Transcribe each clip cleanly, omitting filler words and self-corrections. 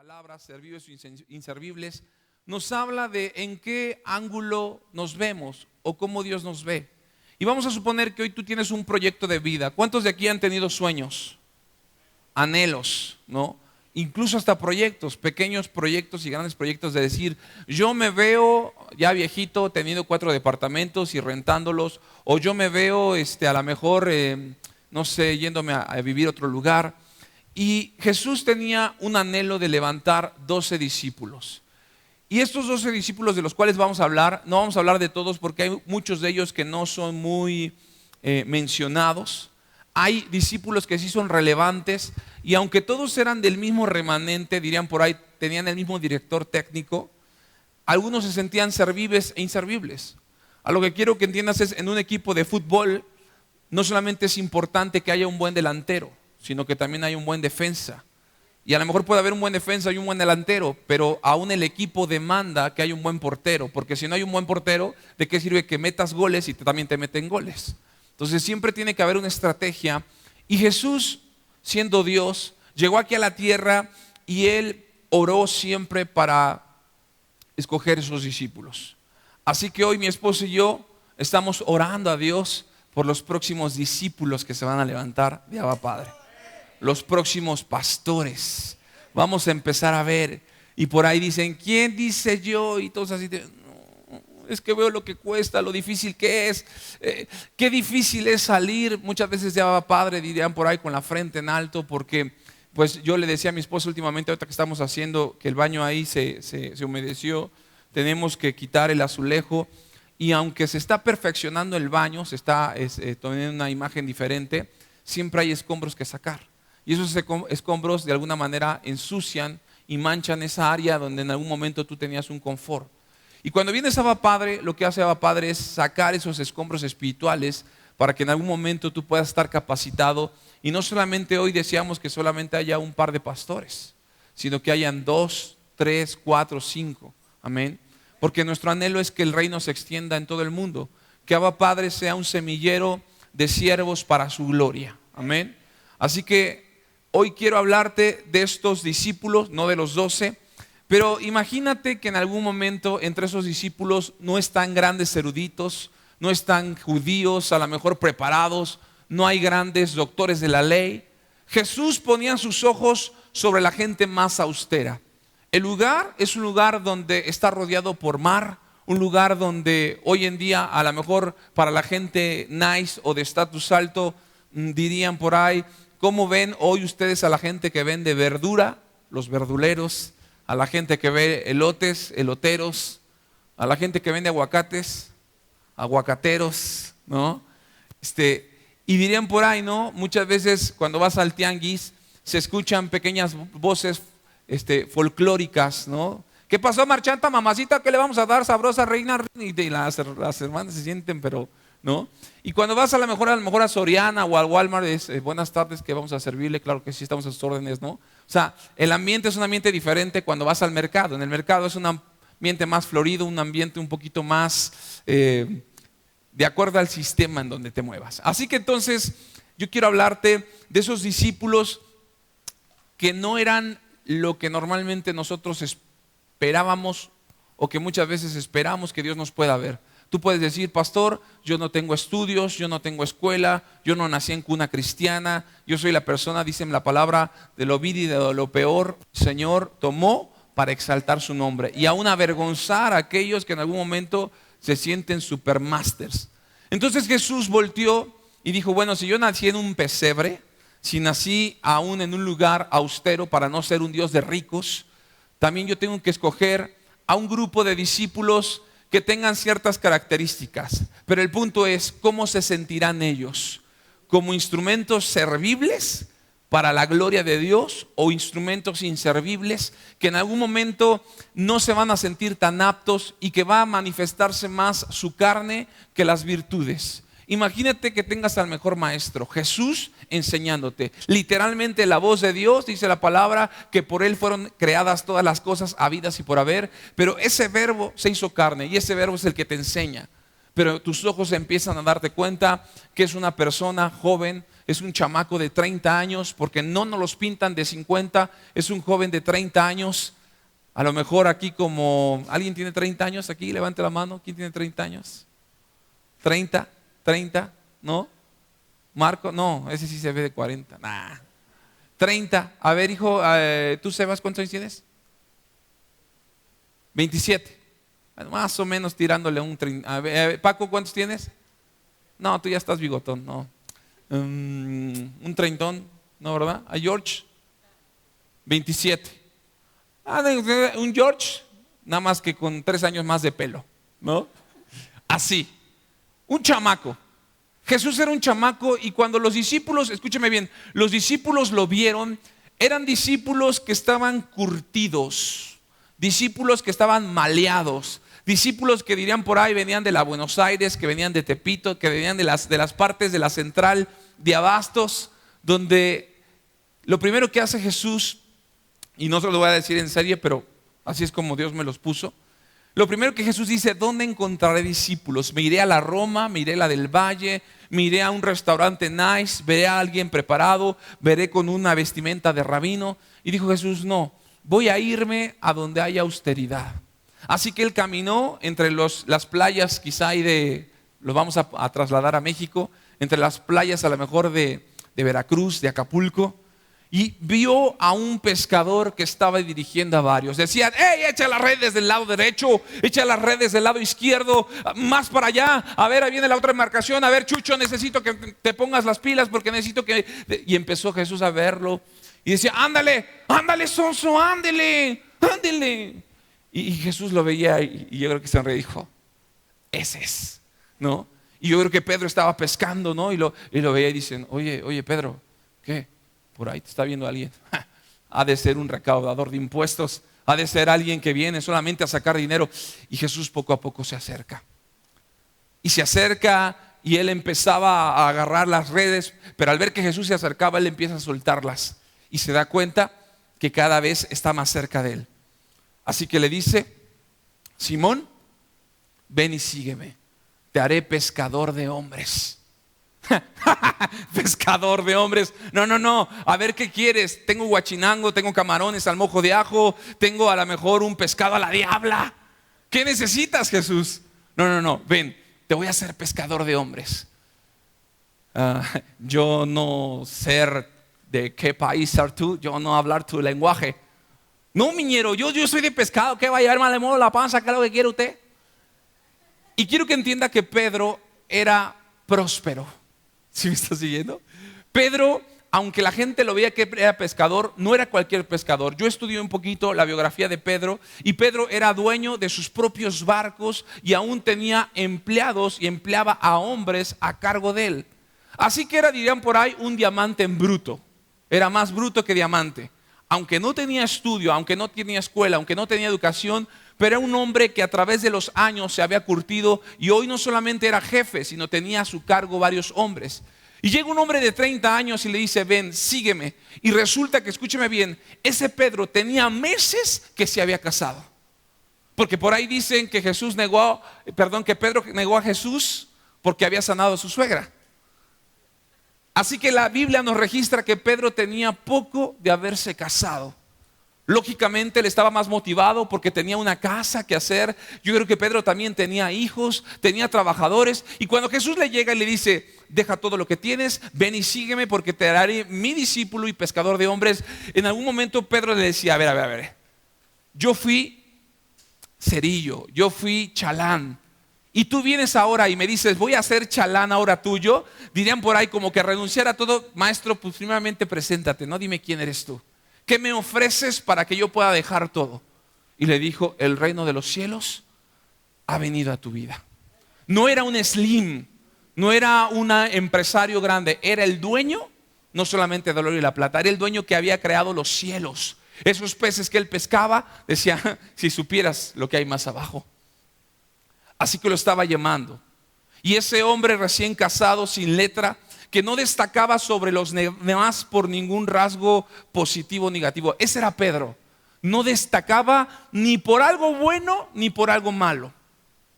palabra, servibles o inservibles, nos habla de en qué ángulo nos vemos o cómo Dios nos ve. Y vamos a suponer que hoy tú tienes un proyecto de vida. ¿Cuántos de aquí han tenido sueños, anhelos, no? Incluso hasta proyectos, pequeños proyectos y grandes proyectos de decir, yo me veo ya viejito teniendo 4 departamentos y rentándolos, o yo me veo a lo mejor, no sé, yéndome a vivir a otro lugar. Y Jesús tenía un anhelo de levantar 12 discípulos. Y estos 12 discípulos de los cuales vamos a hablar, no vamos a hablar de todos porque hay muchos de ellos que no son muy mencionados. Hay discípulos que sí son relevantes y aunque todos eran del mismo remanente, dirían por ahí, tenían el mismo director técnico, algunos se sentían servibles e inservibles. A lo que quiero que entiendas es, en un equipo de fútbol, no solamente es importante que haya un buen delantero, sino que también hay un buen defensa. Y a lo mejor puede haber un buen defensa y un buen delantero, pero aún el equipo demanda que haya un buen portero, porque si no hay un buen portero, ¿de qué sirve que metas goles y también te meten goles? Entonces siempre tiene que haber una estrategia. Y Jesús, siendo Dios, llegó aquí a la tierra y Él oró siempre para escoger esos discípulos. Así que hoy mi esposo y yo estamos orando a Dios por los próximos discípulos que se van a levantar de Abba Padre. Los próximos pastores. Vamos a empezar a ver. Y por ahí dicen, ¿quién dice yo? Y todos así de, no, es que veo lo que cuesta, lo difícil que es. Qué difícil es salir. Muchas veces de Abba Padre dirían por ahí con la frente en alto, porque pues yo le decía a mi esposo últimamente, ahorita que estamos haciendo, que el baño ahí se humedeció, tenemos que quitar el azulejo. Y aunque se está perfeccionando el baño, se está teniendo una imagen diferente, siempre hay escombros que sacar. Y esos escombros de alguna manera ensucian y manchan esa área donde en algún momento tú tenías un confort. Y cuando viene Abba Padre, lo que hace Abba Padre es sacar esos escombros espirituales para que en algún momento tú puedas estar capacitado. Y no solamente hoy deseamos que solamente haya un par de pastores, sino que hayan 2, 3, 4, 5. Amén. Porque nuestro anhelo es que el reino se extienda en todo el mundo. Que Abba Padre sea un semillero de siervos para su gloria. Amén. Así que hoy quiero hablarte de estos discípulos, no de los 12, pero imagínate que en algún momento entre esos discípulos no están grandes eruditos, no están judíos a lo mejor preparados, no hay grandes doctores de la ley. Jesús ponía sus ojos sobre la gente más austera. El lugar es un lugar donde está rodeado por mar, un lugar donde hoy en día a lo mejor para la gente nice o de estatus alto dirían por ahí, ¿cómo ven hoy ustedes a la gente que vende verdura? Los verduleros, a la gente que ve elotes, eloteros, a la gente que vende aguacates, aguacateros, ¿no? Y dirían por ahí, ¿no? Muchas veces cuando vas al tianguis se escuchan pequeñas voces folclóricas, ¿no? ¿Qué pasó, marchanta, mamacita? ¿Qué le vamos a dar, sabrosa reina? Y las hermanas se sienten, pero ¿no? Y cuando vas a lo mejor a Soriana o al Walmart es buenas tardes, que vamos a servirle, claro que sí, estamos a sus órdenes, ¿no? O sea, el ambiente es un ambiente diferente cuando vas al mercado. En el mercado es un ambiente más florido, un ambiente un poquito más de acuerdo al sistema en donde te muevas. Así que entonces yo quiero hablarte de esos discípulos que no eran lo que normalmente nosotros esperábamos o que muchas veces esperamos que Dios nos pueda ver. Tú puedes decir, pastor, yo no tengo estudios, yo no tengo escuela, yo no nací en cuna cristiana, yo soy la persona, dice la palabra, de lo vil y de lo peor, Señor tomó para exaltar su nombre y aún avergonzar a aquellos que en algún momento se sienten supermasters. Entonces Jesús volteó y dijo, bueno, si yo nací en un pesebre, si nací aún en un lugar austero para no ser un Dios de ricos, también yo tengo que escoger a un grupo de discípulos que tengan ciertas características, pero el punto es cómo se sentirán ellos, como instrumentos servibles para la gloria de Dios o instrumentos inservibles que en algún momento no se van a sentir tan aptos y que va a manifestarse más su carne que las virtudes. Imagínate que tengas al mejor maestro, Jesús, enseñándote. Literalmente la voz de Dios, dice la palabra, que por Él fueron creadas todas las cosas habidas y por haber. Pero ese verbo se hizo carne y ese verbo es el que te enseña. pero tus ojos empiezan a darte cuenta que es una persona joven, es un chamaco de 30 años, porque no nos los pintan de 50, es un joven de 30 años. A lo mejor aquí como, ¿alguien tiene 30 años aquí? Levante la mano, ¿quién tiene 30 años? 30, ¿no? Marco, no, ese sí se ve de 40, nah. 30, a ver hijo, ¿tú Sebas cuántos años tienes? 27, bueno, más o menos tirándole un 30. A ver, Paco, ¿cuántos tienes? No, tú ya estás bigotón, no. Un treintón, ¿no, verdad? ¿A George? 27. Un George, nada más que con 3 años más de pelo, ¿no? Así, un chamaco. Jesús era un chamaco y cuando los discípulos, escúcheme bien, los discípulos lo vieron, eran discípulos que estaban curtidos, discípulos que estaban maleados, discípulos que dirían por ahí venían de la Buenos Aires, que venían de Tepito, que venían de las partes de la central de Abastos, donde lo primero que hace Jesús, y no se lo voy a decir en serio, pero así es como Dios me los puso. Lo primero que Jesús dice: ¿dónde encontraré discípulos? Me iré a la Roma, me iré a la del Valle, me iré a un restaurante nice, veré a alguien preparado, veré con una vestimenta de rabino. Y dijo Jesús: no, voy a irme a donde haya austeridad. Así que él caminó entre las playas, quizá lo vamos a trasladar a México, entre las playas a lo mejor de Veracruz, de Acapulco. Y vio a un pescador que estaba dirigiendo a varios. Decían: hey, echa las redes del lado derecho, echa las redes del lado izquierdo, más para allá. A ver, ahí viene la otra embarcación. A ver, Chucho, necesito que te pongas las pilas porque necesito que... Y empezó Jesús a verlo y decía: ándale, ándale, sonso, ándale, ándale. Y Jesús lo veía y yo creo que sonreía y dijo: ese es, ¿no? Y yo creo que Pedro estaba pescando, ¿no? Y lo veía y dicen: oye, Pedro, ¿qué? Por ahí te está viendo alguien. Ha de ser un recaudador de impuestos, ha de ser alguien que viene solamente a sacar dinero. Y Jesús poco a poco se acerca. Y se acerca y él empezaba a agarrar las redes, pero al ver que Jesús se acercaba, él empieza a soltarlas. Y se da cuenta que cada vez está más cerca de él. Así que le dice: Simón, ven y sígueme, te haré pescador de hombres. Pescador de hombres. No, a ver qué quieres. Tengo guachinango, tengo camarones al mojo de ajo, tengo a lo mejor un pescado a la diabla. ¿Qué necesitas, Jesús? No, ven, te voy a hacer pescador de hombres. Yo no ser de qué país ser tú, yo no hablar tu lenguaje. No, miñero, yo soy de pescado. ¿Qué va a llevar? Le muevo la panza, ¿qué es lo que quiere usted? Y quiero que entienda que Pedro era próspero. ¿Sí me está siguiendo? Pedro, aunque la gente lo veía que era pescador, no era cualquier pescador. Yo estudié un poquito la biografía de Pedro y Pedro era dueño de sus propios barcos y aún tenía empleados y empleaba a hombres a cargo de él. Así que era, dirían por ahí, un diamante en bruto. Era más bruto que diamante. Aunque no tenía estudio, aunque no tenía escuela, aunque no tenía educación, pero era un hombre que a través de los años se había curtido y hoy no solamente era jefe, sino tenía a su cargo varios hombres. Y llega un hombre de 30 años y le dice: ven, sígueme. Y resulta que, escúcheme bien, ese Pedro tenía meses que se había casado. Porque por ahí dicen que que Pedro negó a Jesús porque había sanado a su suegra. Así que la Biblia nos registra que Pedro tenía poco de haberse casado. Lógicamente él estaba más motivado porque tenía una casa que hacer. Yo creo que Pedro también tenía hijos, tenía trabajadores. Y cuando Jesús le llega y le dice: deja todo lo que tienes, ven y sígueme porque te haré mi discípulo y pescador de hombres. En algún momento Pedro le decía: a ver, yo fui cerillo, yo fui chalán. Y tú vienes ahora y me dices: voy a ser chalán ahora tuyo. Dirían por ahí como que renunciar a todo. Maestro, pues primeramente preséntate, no, dime quién eres tú. ¿Qué me ofreces para que yo pueda dejar todo? Y le dijo: el reino de los cielos ha venido a tu vida. No era un slim, no era un empresario grande, era el dueño, no solamente del oro y la plata, era el dueño que había creado los cielos. Esos peces que él pescaba, decía: si supieras lo que hay más abajo. Así que lo estaba llamando. Y ese hombre recién casado, sin letra, que no destacaba sobre los demás por ningún rasgo positivo o negativo. Ese era Pedro. No destacaba ni por algo bueno ni por algo malo.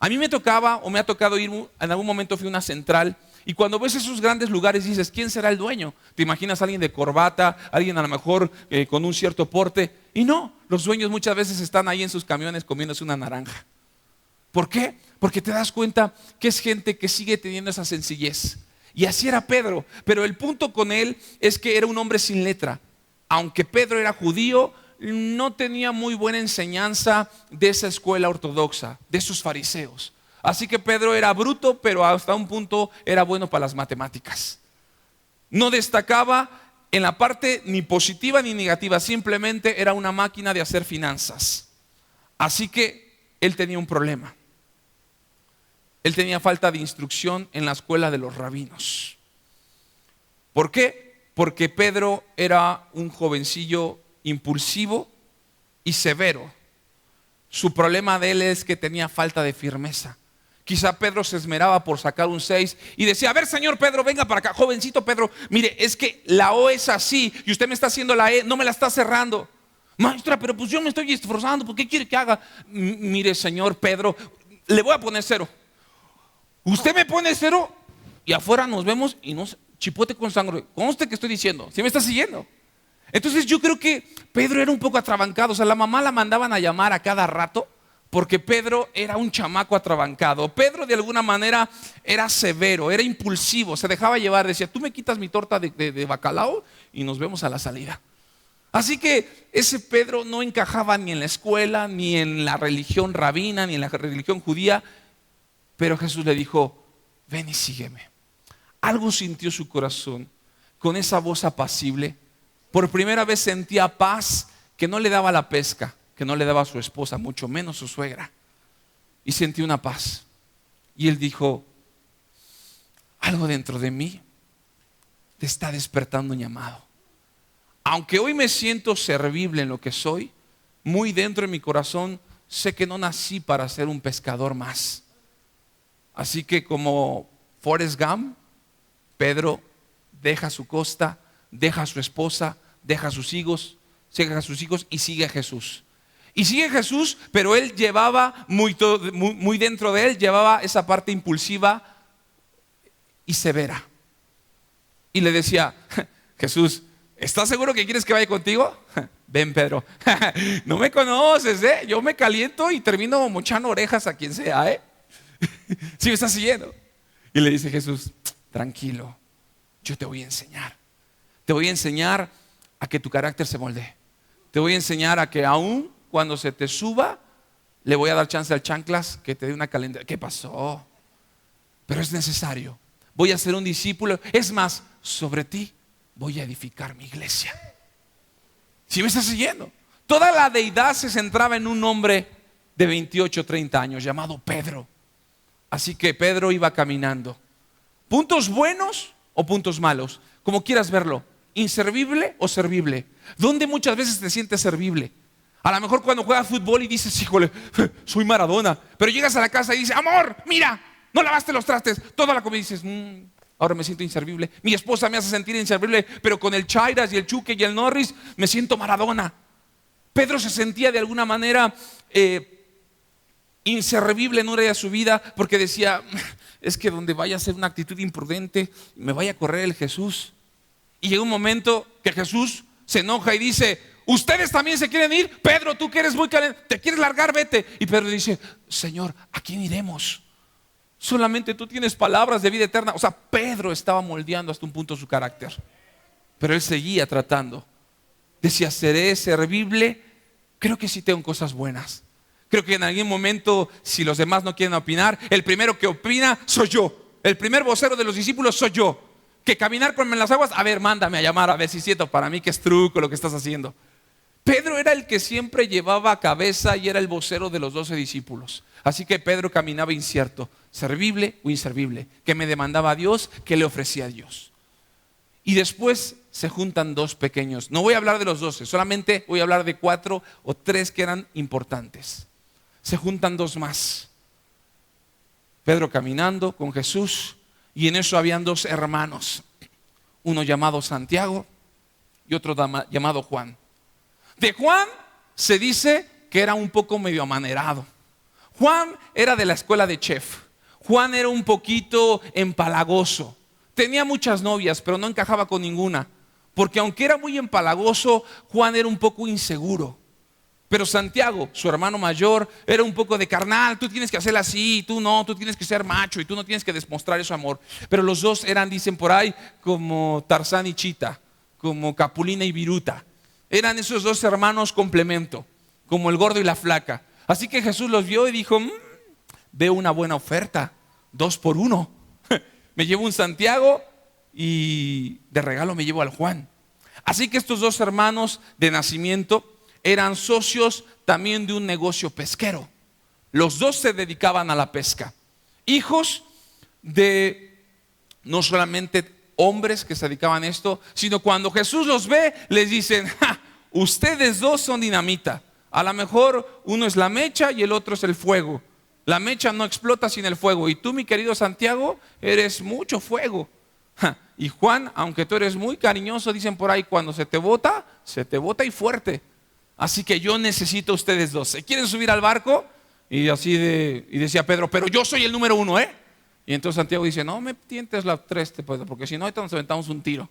A mí me tocaba o me ha tocado ir, en algún momento fui a una central y cuando ves esos grandes lugares dices, ¿quién será el dueño? Te imaginas a alguien de corbata, alguien a lo mejor con un cierto porte. Y no, los dueños muchas veces están ahí en sus camiones comiéndose una naranja. ¿Por qué? Porque te das cuenta que es gente que sigue teniendo esa sencillez. Y así era Pedro, pero el punto con él es que era un hombre sin letra. Aunque Pedro era judío, no tenía muy buena enseñanza de esa escuela ortodoxa, de esos fariseos. Así que Pedro era bruto, pero hasta un punto era bueno para las matemáticas. No destacaba en la parte ni positiva ni negativa, simplemente era una máquina de hacer finanzas. Así que él tenía un problema. Él tenía falta de instrucción en la escuela de los rabinos. ¿Por qué? Porque Pedro era un jovencillo impulsivo y severo. Su problema de él es que tenía falta de firmeza. Quizá Pedro se esmeraba por sacar un 6 y decía, a ver señor Pedro, venga para acá, jovencito Pedro, mire, es que la O es así y usted me está haciendo la E, no me la está cerrando. Maestra, pero pues yo me estoy esforzando, ¿por qué quiere que haga? Mire señor Pedro, le voy a poner 0. Usted me pone 0 y afuera nos vemos y nos chipote con sangre. Conste que estoy diciendo, ¿sí me está siguiendo? Entonces yo creo que Pedro era un poco atrabancado. O sea, la mamá la mandaban a llamar a cada rato porque Pedro era un chamaco atrabancado. Pedro de alguna manera era severo, era impulsivo, se dejaba llevar. Decía, tú me quitas mi torta de bacalao y nos vemos a la salida. Así que ese Pedro no encajaba ni en la escuela, ni en la religión rabina, ni en la religión judía. Pero Jesús le dijo, ven y sígueme. Algo sintió su corazón con esa voz apacible. Por primera vez sentía paz que no le daba la pesca, que no le daba a su esposa, mucho menos su suegra. Y sentí una paz. Y él dijo, algo dentro de mí te está despertando un llamado. Aunque hoy me siento servible en lo que soy, muy dentro de mi corazón sé que no nací para ser un pescador más. Así que como Forrest Gump, Pedro deja su costa, deja a su esposa, deja a sus hijos y sigue a Jesús. Y sigue a Jesús, pero él llevaba muy dentro de él, llevaba esa parte impulsiva y severa. Y le decía, Jesús, ¿estás seguro que quieres que vaya contigo? Ven Pedro, no me conoces, yo me caliento y termino mochando orejas a quien sea, ¿Sí me estás siguiendo? Y le dice Jesús, tranquilo, yo te voy a enseñar. Te voy a enseñar a que tu carácter se moldee. Te voy a enseñar a que aún cuando se te suba, le voy a dar chance al chanclas que te dé una calendaria. ¿Qué pasó? Pero es necesario. Voy a ser un discípulo. Es más, sobre ti voy a edificar mi iglesia. ¿Sí me estás siguiendo? Toda la deidad se centraba en un hombre de 28, 30 años llamado Pedro. Así que Pedro iba caminando. ¿Puntos buenos o puntos malos? Como quieras verlo. ¿Inservible o servible? ¿Dónde muchas veces te sientes servible? A lo mejor cuando juegas fútbol y dices, híjole, soy Maradona. Pero llegas a la casa y dices, amor, mira, no lavaste los trastes. Toda la comida y dices, ahora me siento inservible. Mi esposa me hace sentir inservible, pero con el Chairas y el Chuque y el Norris me siento Maradona. Pedro se sentía de alguna manera inservible en una área de su vida porque decía, es que donde vaya a ser una actitud imprudente, me vaya a correr el Jesús. Y llega un momento que Jesús se enoja y dice, ¿ustedes también se quieren ir? Pedro, tú que eres muy caliente, ¿te quieres largar? Vete. Y Pedro dice, Señor, ¿a quién iremos? Solamente tú tienes palabras de vida eterna. O sea, Pedro estaba moldeando hasta un punto su carácter. Pero él seguía tratando. Decía, ¿seré servible? Creo que sí tengo cosas buenas. Creo que en algún momento, si los demás no quieren opinar, el primero que opina soy yo. El primer vocero de los discípulos soy yo. Que caminar con las aguas, a ver, mándame a llamar, a ver si siento para mí que es truco lo que estás haciendo. Pedro era el que siempre llevaba cabeza y era el vocero de los 12 discípulos. Así que Pedro caminaba incierto, servible o inservible. ¿Qué me demandaba a Dios? ¿Qué le ofrecía a Dios? Y después se juntan dos pequeños. No voy a hablar de los 12, solamente voy a hablar de 4 o 3 que eran importantes. Se juntan dos más. Pedro caminando con Jesús y en eso habían 2 hermanos. Uno llamado Santiago y otro llamado Juan. De Juan se dice que era un poco medio amanerado. Juan era de la escuela de chef. Juan era un poquito empalagoso. Tenía muchas novias, pero no encajaba con ninguna. Porque aunque era muy empalagoso, Juan era un poco inseguro. Pero Santiago, su hermano mayor, era un poco de carnal. Tú tienes que hacerla así, tú no, tú tienes que ser macho y tú no tienes que demostrar ese amor. Pero los dos eran, dicen por ahí, como Tarzán y Chita, como Capulina y Viruta. Eran esos dos hermanos complemento, como el gordo y la flaca. Así que Jesús los vio y dijo, veo una buena oferta, 2 por 1. Me llevo un Santiago y de regalo me llevo al Juan. Así que estos dos hermanos de nacimiento eran socios también de un negocio pesquero. Los dos se dedicaban a la pesca. Hijos de no solamente hombres que se dedicaban a esto, sino cuando Jesús los ve, les dicen, ustedes dos son dinamita. A lo mejor uno es la mecha y el otro es el fuego. La mecha no explota sin el fuego. Y tú, mi querido Santiago, eres mucho fuego. Y Juan, aunque tú eres muy cariñoso, dicen por ahí, cuando se te bota y fuerte. Así que yo necesito a ustedes dos. ¿Se quieren subir al barco? Y decía Pedro, pero yo soy el número 1, ¿eh? Y entonces Santiago dice, no me tientes la 3, porque si no, ahorita nos aventamos un tiro.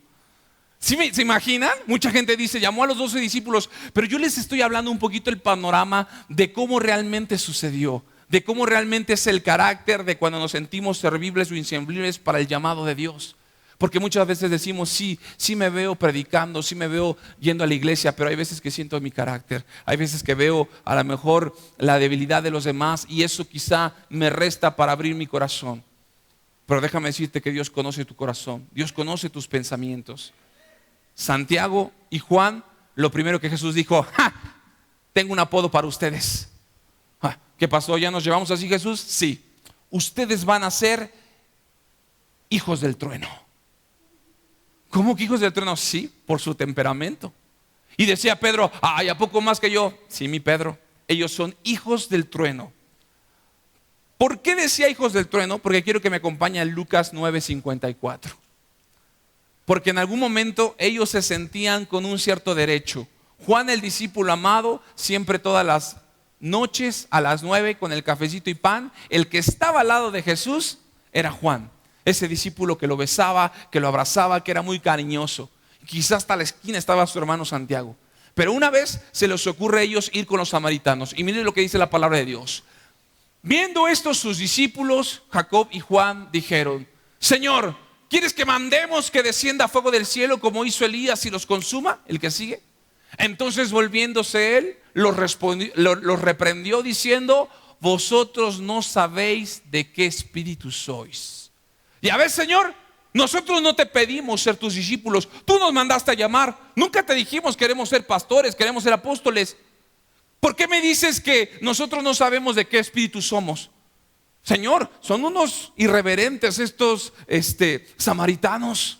¿Sí se imaginan? Mucha gente dice, llamó a los 12 discípulos, pero yo les estoy hablando un poquito el panorama de cómo realmente sucedió, de cómo realmente es el carácter de cuando nos sentimos servibles o inservibles para el llamado de Dios. Porque muchas veces decimos, sí me veo predicando, sí me veo yendo a la iglesia, pero hay veces que siento mi carácter. Hay veces que veo a lo mejor la debilidad de los demás y eso quizá me resta para abrir mi corazón. Pero déjame decirte que Dios conoce tu corazón, Dios conoce tus pensamientos. Santiago y Juan, lo primero que Jesús dijo, tengo un apodo para ustedes. ¿Qué pasó? ¿Ya nos llevamos así, Jesús? Sí. Ustedes van a ser hijos del trueno. ¿Cómo que hijos del trueno? Sí, por su temperamento. Y decía Pedro, ay, ¿a poco más que yo? Sí, mi Pedro, ellos son hijos del trueno. ¿Por qué decía hijos del trueno? Porque quiero que me acompañe Lucas 9:54. Porque en algún momento ellos se sentían con un cierto derecho. Juan, el discípulo amado, siempre todas las noches a las 9 con el cafecito y pan, el que estaba al lado de Jesús era Juan. Ese discípulo que lo besaba, que lo abrazaba, que era muy cariñoso. Quizás hasta la esquina estaba su hermano Santiago. Pero una vez se les ocurre a ellos ir con los samaritanos. Y miren lo que dice la palabra de Dios. Viendo esto, sus discípulos, Jacob y Juan, dijeron, Señor, ¿quieres que mandemos que descienda fuego del cielo como hizo Elías y los consuma? El que sigue. Entonces volviéndose él, los reprendió diciendo, vosotros no sabéis de qué espíritu sois. Y a ver, Señor, nosotros no te pedimos ser tus discípulos, tú nos mandaste a llamar, nunca te dijimos queremos ser pastores, queremos ser apóstoles. ¿Por qué me dices que nosotros no sabemos de qué espíritu somos? Señor, son unos irreverentes estos samaritanos.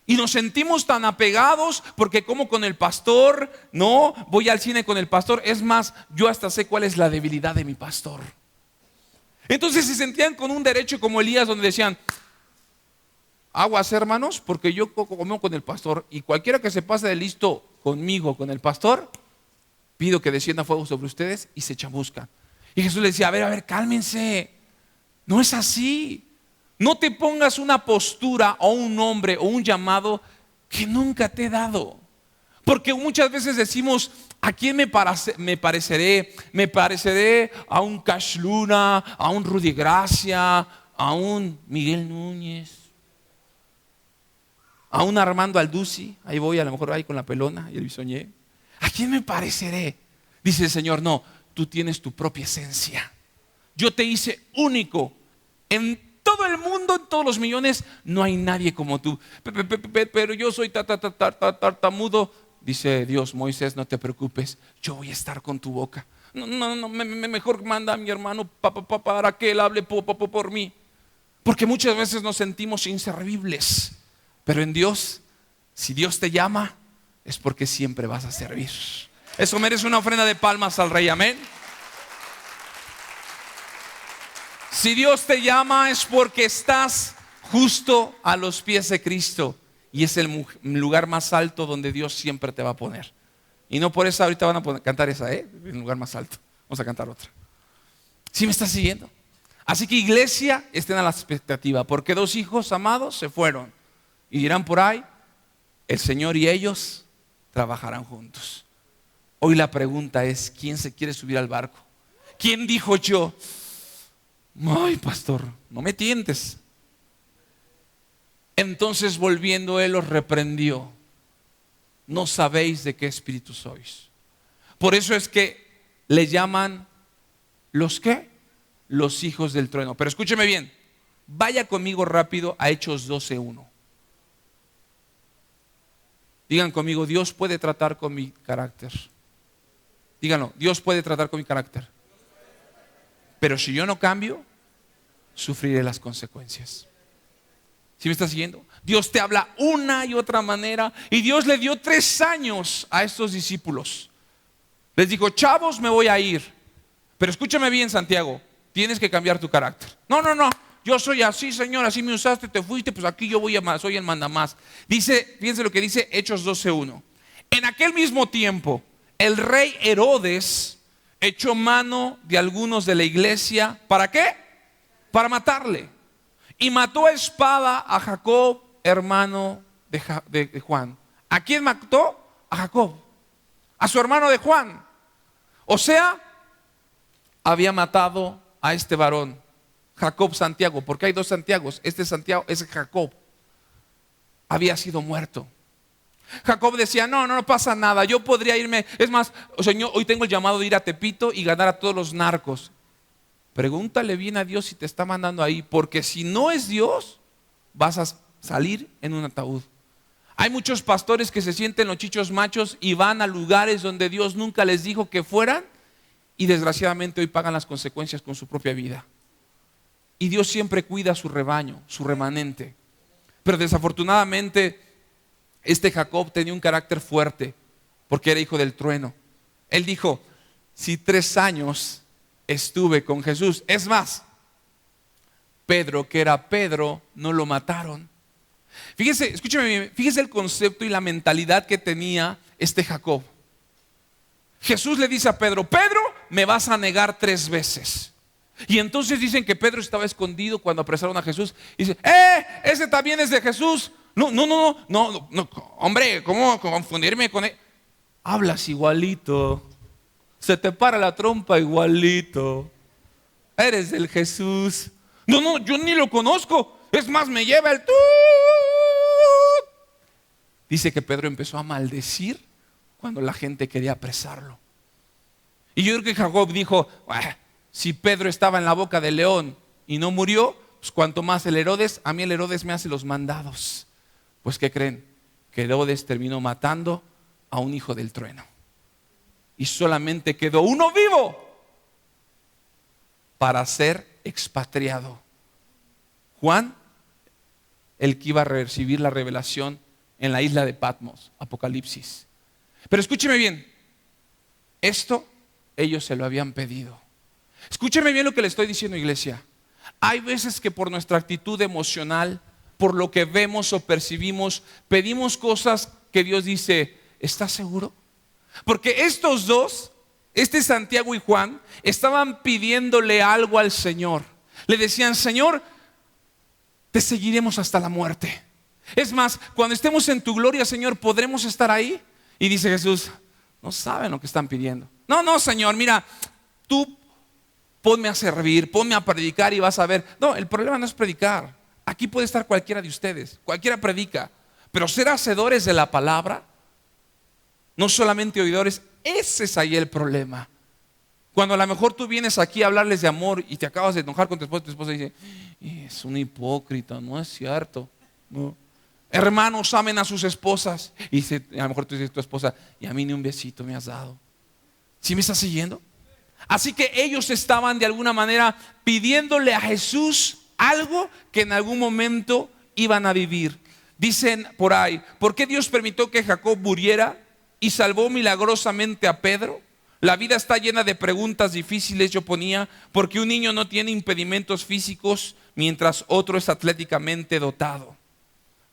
Y nos sentimos tan apegados porque como con el pastor, no, voy al cine con el pastor. Es más, yo hasta sé cuál es la debilidad de mi pastor. Entonces se sentían con un derecho como Elías, donde decían, aguas hermanos, porque yo como con el pastor. Y cualquiera que se pase de listo conmigo, con el pastor, pido que descienda fuego sobre ustedes y se chamuscan. Y Jesús les decía, a ver, cálmense. No es así. No te pongas una postura o un nombre o un llamado que nunca te he dado. Porque muchas veces decimos, ¿a quién me pareceré? Me pareceré a un Cash Luna, a un Rudy Gracia, a un Miguel Núñez, a un Armando Alducci. Ahí voy, a lo mejor ahí con la pelona y el bisoñé. ¿A quién me pareceré? Dice el Señor, no, tú tienes tu propia esencia. Yo te hice único. En todo el mundo, en todos los millones, no hay nadie como tú. Pero yo soy tartamudo. Dice Dios, Moisés, no te preocupes, yo voy a estar con tu boca. No, mejor manda a mi hermano para que él hable por mí. Porque muchas veces nos sentimos inservibles. Pero en Dios, si Dios te llama, es porque siempre vas a servir. Eso merece una ofrenda de palmas al Rey, amén. Si Dios te llama es porque estás justo a los pies de Cristo. Y es el lugar más alto donde Dios siempre te va a poner. Y no por eso ahorita van a cantar esa, el lugar más alto. Vamos a cantar otra. ¿Sí me estás siguiendo? Así que iglesia, estén a la expectativa, porque 2 hijos amados se fueron y dirán por ahí, el Señor y ellos trabajarán juntos. Hoy la pregunta es, ¿quién se quiere subir al barco? ¿Quién dijo yo? Ay, pastor, no me tientes. Entonces volviendo él los reprendió. No sabéis de qué espíritu sois. Por eso es que le llaman ¿los qué? Los hijos del trueno. Pero escúcheme bien, vaya conmigo rápido a Hechos 12:1. Digan conmigo, Dios puede tratar con mi carácter. Díganlo, Dios puede tratar con mi carácter. Pero si yo no cambio, sufriré las consecuencias. ¿Sí me está siguiendo? Dios te habla una y otra manera. Y Dios le dio 3 años a estos discípulos. Les dijo, chavos, me voy a ir. Pero escúchame bien, Santiago, tienes que cambiar tu carácter. No, yo soy así, Señor, así me usaste, te fuiste, pues aquí yo voy a más, soy el mandamás. Dice, fíjense lo que dice Hechos 12:1. En aquel mismo tiempo, el rey Herodes echó mano de algunos de la iglesia. ¿Para qué? Para matarle. Y mató a espada a Jacob, hermano de Juan. ¿A quién mató? A Jacob, a su hermano de Juan. O sea, había matado a este varón, Jacob Santiago, porque hay 2 Santiagos. Este Santiago es Jacob. Había sido muerto. Jacob decía, no pasa nada, yo podría irme. Es más, Señor, hoy tengo el llamado de ir a Tepito y ganar a todos los narcos. Pregúntale bien a Dios si te está mandando ahí, porque si no es Dios, vas a salir en un ataúd. Hay muchos pastores que se sienten los chichos machos y van a lugares donde Dios nunca les dijo que fueran, y desgraciadamente hoy pagan las consecuencias con su propia vida. Y Dios siempre cuida a su rebaño, su remanente. Pero desafortunadamente este Jacob tenía un carácter fuerte, porque era hijo del trueno. Él dijo, si 3 años estuve con Jesús. Es más, Pedro, que era Pedro, no lo mataron. Fíjese, escúcheme bien, fíjese el concepto y la mentalidad que tenía este Jacob. Jesús le dice a Pedro, Pedro, me vas a negar 3 veces. Y entonces dicen que Pedro estaba escondido cuando apresaron a Jesús. Y dice, ese también es de Jesús. No, hombre, ¿cómo confundirme con él? Hablas igualito. Se te para la trompa igualito. Eres del Jesús. No, yo ni lo conozco. Es más, me lleva el... Dice que Pedro empezó a maldecir cuando la gente quería apresarlo. Y yo creo que Jacob dijo, si Pedro estaba en la boca del león y no murió, pues cuanto más el Herodes, a mí el Herodes me hace los mandados. Pues ¿qué creen? Que Herodes terminó matando a un hijo del trueno. Y solamente quedó uno vivo para ser expatriado. Juan, el que iba a recibir la revelación en la isla de Patmos, Apocalipsis. Pero escúcheme bien, esto ellos se lo habían pedido. Escúcheme bien lo que le estoy diciendo, iglesia. Hay veces que por nuestra actitud emocional, por lo que vemos o percibimos, pedimos cosas que Dios dice, ¿estás seguro? Porque estos 2, Santiago y Juan, estaban pidiéndole algo al Señor. Le decían, Señor, te seguiremos hasta la muerte. Es más, cuando estemos en tu gloria, Señor, ¿podremos estar ahí? Y dice Jesús, no saben lo que están pidiendo. No, Señor, mira, tú ponme a servir, ponme a predicar y vas a ver. No, el problema no es predicar. Aquí puede estar cualquiera de ustedes, cualquiera predica. Pero ser hacedores de la palabra, no solamente oidores, ese es ahí el problema. Cuando a lo mejor tú vienes aquí a hablarles de amor y te acabas de enojar con tu esposa dice, es un hipócrita, no es cierto. No. Hermanos, amen a sus esposas. Y a lo mejor tú dices a tu esposa, y a mí ni un besito me has dado. ¿Sí me estás siguiendo? Así que ellos estaban de alguna manera pidiéndole a Jesús algo que en algún momento iban a vivir. Dicen por ahí, ¿por qué Dios permitió que Jacob muriera y salvó milagrosamente a Pedro? La vida está llena de preguntas difíciles, yo ponía, porque un niño no tiene impedimentos físicos mientras otro es atléticamente dotado.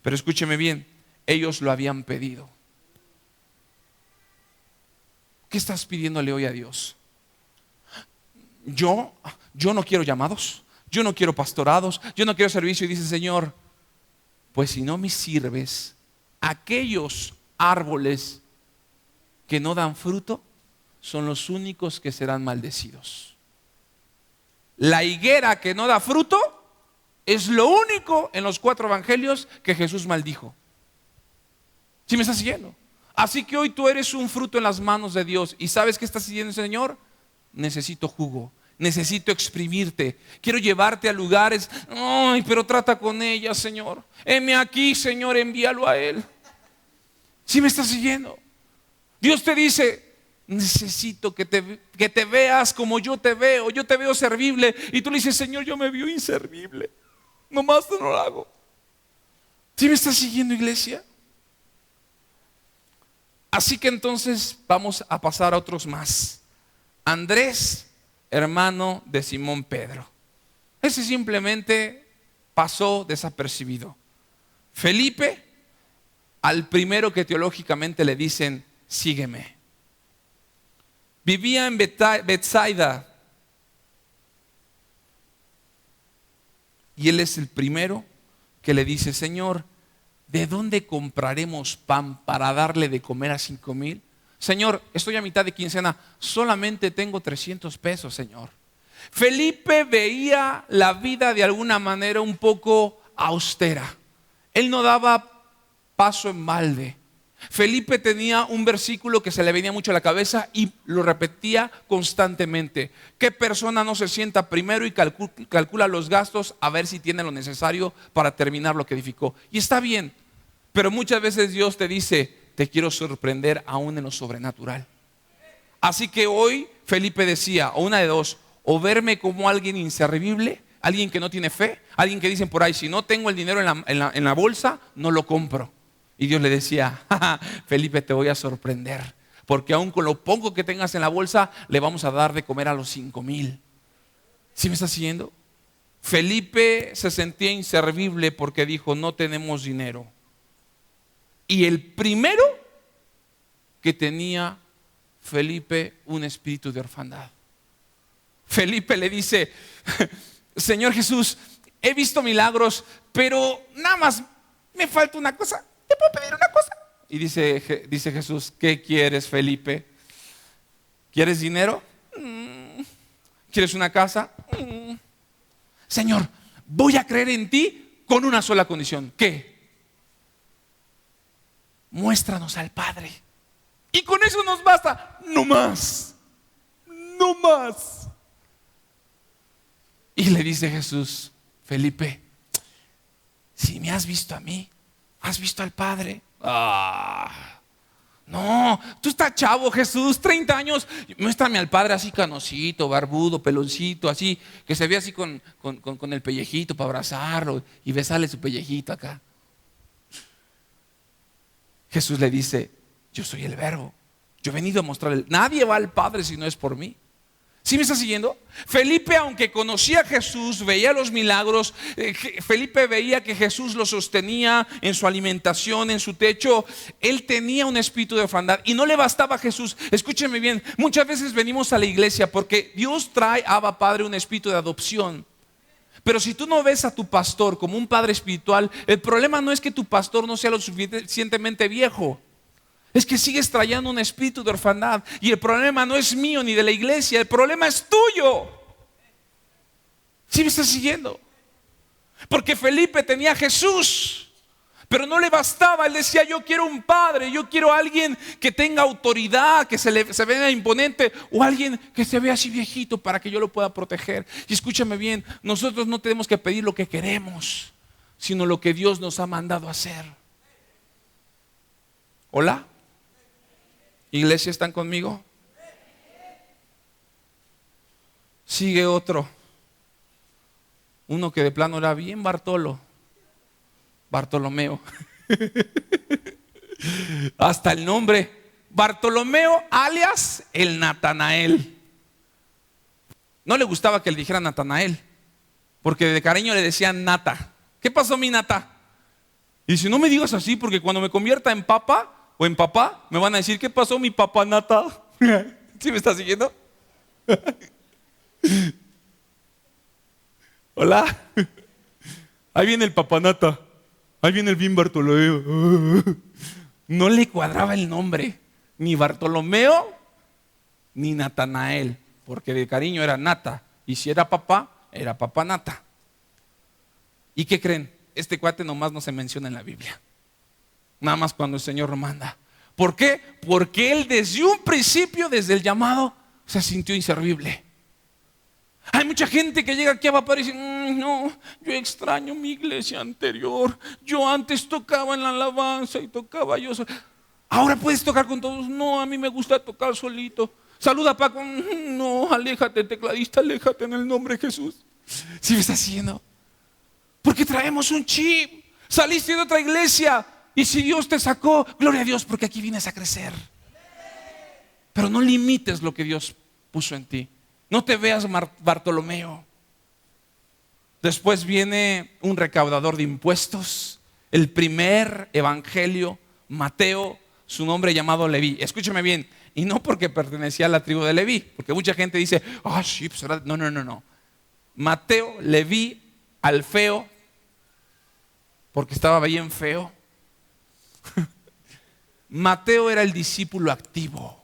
Pero escúcheme bien, ellos lo habían pedido. ¿Qué estás pidiéndole hoy a Dios? yo no quiero llamados, yo no quiero pastorados, yo no quiero servicio. Y dice, Señor, pues si no me sirves, aquellos árboles que no dan fruto son los únicos que serán maldecidos. La higuera que no da fruto es lo único en los 4 evangelios que Jesús maldijo. ¿Sí me estás siguiendo? Así que hoy tú eres un fruto en las manos de Dios. ¿Y sabes qué estás siguiendo, Señor? Necesito jugo, necesito exprimirte, quiero llevarte a lugares. Ay, pero trata con ella, Señor. Heme aquí, Señor, envíalo a Él. ¿Sí me estás siguiendo? Dios te dice, necesito que te veas como yo te veo servible. Y tú le dices, Señor, yo me veo inservible, nomás no lo hago. ¿Sí me estás siguiendo, iglesia? Así que entonces vamos a pasar a otros más. Andrés, hermano de Simón Pedro. Ese simplemente pasó desapercibido. Felipe, al primero que teológicamente le dicen, sígueme. Vivía en Betsaida. Y él es el primero que le dice, Señor, ¿de dónde compraremos pan para darle de comer a 5,000? Señor, estoy a mitad de quincena, solamente tengo 300 pesos, Señor. Felipe veía la vida de alguna manera un poco austera. Él no daba paso en balde. Felipe tenía un versículo que se le venía mucho a la cabeza y lo repetía constantemente. ¿Qué persona no se sienta primero y calcula los gastos a ver si tiene lo necesario para terminar lo que edificó? Y está bien, pero muchas veces Dios te dice, te quiero sorprender aún en lo sobrenatural. Así que hoy Felipe decía, o una de dos, o verme como alguien inservible, alguien que no tiene fe, alguien que dicen por ahí, si no tengo el dinero en la bolsa, no lo compro. Y Dios le decía, Felipe, te voy a sorprender, porque aún con lo poco que tengas en la bolsa, le vamos a dar de comer a los 5,000. ¿Sí me estás siguiendo? Felipe se sentía inservible porque dijo, no tenemos dinero. Y el primero que tenía Felipe un espíritu de orfandad. Felipe le dice, Señor Jesús, he visto milagros, pero nada más me falta una cosa. ¿Te puedo pedir una cosa? Y dice Jesús, ¿qué quieres, Felipe? ¿Quieres dinero? ¿Quieres una casa? Señor, voy a creer en ti con una sola condición. ¿Qué? Muéstranos al Padre. Y con eso nos basta. No más. No más. Y le dice Jesús, Felipe, si me has visto a mí, ¿has visto al Padre? No, tú estás chavo, Jesús, 30 años. Muéstrame al Padre así canosito, barbudo, peloncito, así, que se ve así con el pellejito para abrazarlo y besarle su pellejito acá. Jesús le dice, yo soy el Verbo. Yo he venido a mostrarle. Nadie va al Padre si no es por mí. ¿Sí me está siguiendo? Felipe, aunque conocía a Jesús, veía los milagros, Felipe veía que Jesús lo sostenía en su alimentación, en su techo. Él tenía un espíritu de orfandad y no le bastaba a Jesús. Escúcheme bien, muchas veces venimos a la iglesia porque Dios trae a Abba Padre un espíritu de adopción. Pero si tú no ves a tu pastor como un padre espiritual, el problema no es que tu pastor no sea lo suficientemente viejo. Es que sigues trayendo un espíritu de orfandad. Y el problema no es mío ni de la iglesia, el problema es tuyo. ¿Sí me estás siguiendo? Porque Felipe tenía a Jesús, pero no le bastaba. Él decía, yo quiero un padre, yo quiero a alguien que tenga autoridad, que se vea imponente, o alguien que se vea así viejito para que yo lo pueda proteger. Y escúchame bien, nosotros no tenemos que pedir lo que queremos, sino lo que Dios nos ha mandado a hacer. ¿Hola? Iglesia, ¿están conmigo? Sigue otro. Uno que de plano era bien Bartolomeo. Hasta el nombre. Bartolomeo alias el Natanael. No le gustaba que le dijeran Natanael, porque de cariño le decían Nata. ¿Qué pasó, mi Nata? Y si no me digas así, porque cuando me convierta en papa o en papá, me van a decir, ¿qué pasó, mi papá Nata? ¿Sí me está siguiendo? Hola. Ahí viene el papanata. Ahí viene el bien Bartolomeo. No le cuadraba el nombre. Ni Bartolomeo, ni Natanael. Porque de cariño era Nata. Y si era papá, era papanata. ¿Y qué creen? Este cuate nomás no se menciona en la Biblia. Nada más cuando el Señor lo manda. ¿Por qué? Porque él desde un principio, desde el llamado, se sintió inservible. Hay mucha gente que llega aquí a Vapor y dice: no, yo extraño mi iglesia anterior. Yo antes tocaba en la alabanza y tocaba yo solo. Ahora puedes tocar con todos. No, a mí me gusta tocar solito. Saluda a Paco. No, aléjate, tecladista, aléjate en el nombre de Jesús. ¿Sí me está haciendo? Porque traemos un chip. Saliste de otra iglesia y si Dios te sacó, gloria a Dios, porque aquí vienes a crecer. Pero no limites lo que Dios puso en ti. No te veas Bartolomeo. Después viene un recaudador de impuestos. El primer evangelio, Mateo, su nombre llamado Leví. Escúchame bien. Y no porque pertenecía a la tribu de Leví, porque mucha gente dice: sí, pues era... No. Mateo, Leví, Alfeo, porque estaba bien feo. Mateo era el discípulo activo.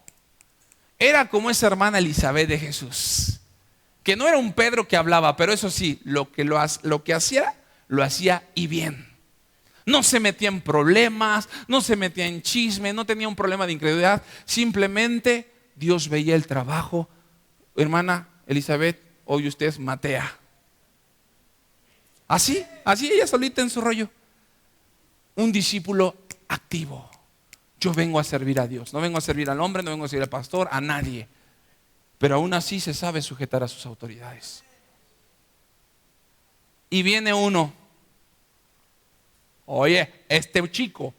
Era como esa hermana Elizabeth de Jesús, que no era un Pedro que hablaba, pero eso sí, lo que hacía, lo hacía y bien. No se metía en problemas, no se metía en chisme, no tenía un problema de incredulidad. Simplemente Dios veía el trabajo. Hermana Elizabeth, hoy usted es Matea. Así ella solita en su rollo. Un discípulo activo. Yo vengo a servir a Dios, no vengo a servir al hombre, no vengo a servir al pastor, a nadie. Pero aún así se sabe sujetar a sus autoridades. Y viene uno: oye, este chico